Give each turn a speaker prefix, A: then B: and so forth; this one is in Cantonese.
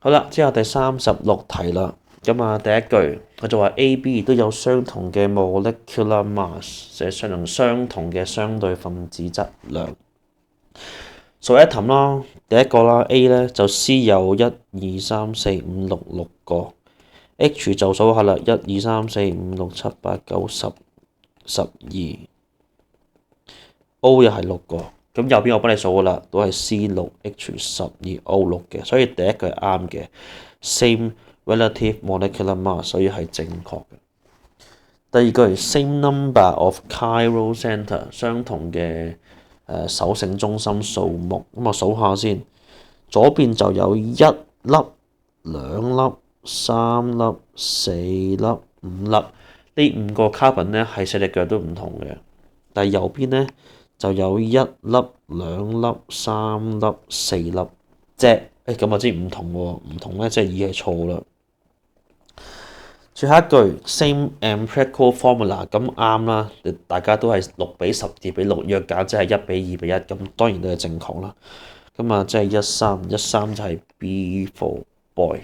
A: 好啦，之後第36題啦。咁啊，第一句佢就話 A、B 都有相同嘅 molecular mass，即係相同嘅相對分子質量。數一題啦，第一個啦 A 咧就 C 有1、2、3、4、5、6個 ，H 就數下啦，1、2、3、4、5、6、7、8、9、10、12，O 又係6個。咁右邊我幫你數噶啦，都係 C6、H12、O6嘅，所以第一句係啱嘅。Same relative molecular mass，所以係正確嘅。第二句 same number of chiral centre， 相同嘅手性中心數目。咁我數下先，左邊就有1粒、2粒、3粒、4粒、5粒。呢5個 carbon 咧係4隻腳都唔同嘅。但係右邊咧就有1粒、2粒、3粒、4粒啫。咁我知唔同喎，唔同咧即係已係錯啦。最後一句 same empirical formula， 咁啱啦，大家都係6:10:6，約架即係1:2:1，咁當然都係正確啦。咁啊即係13就係 B for boy。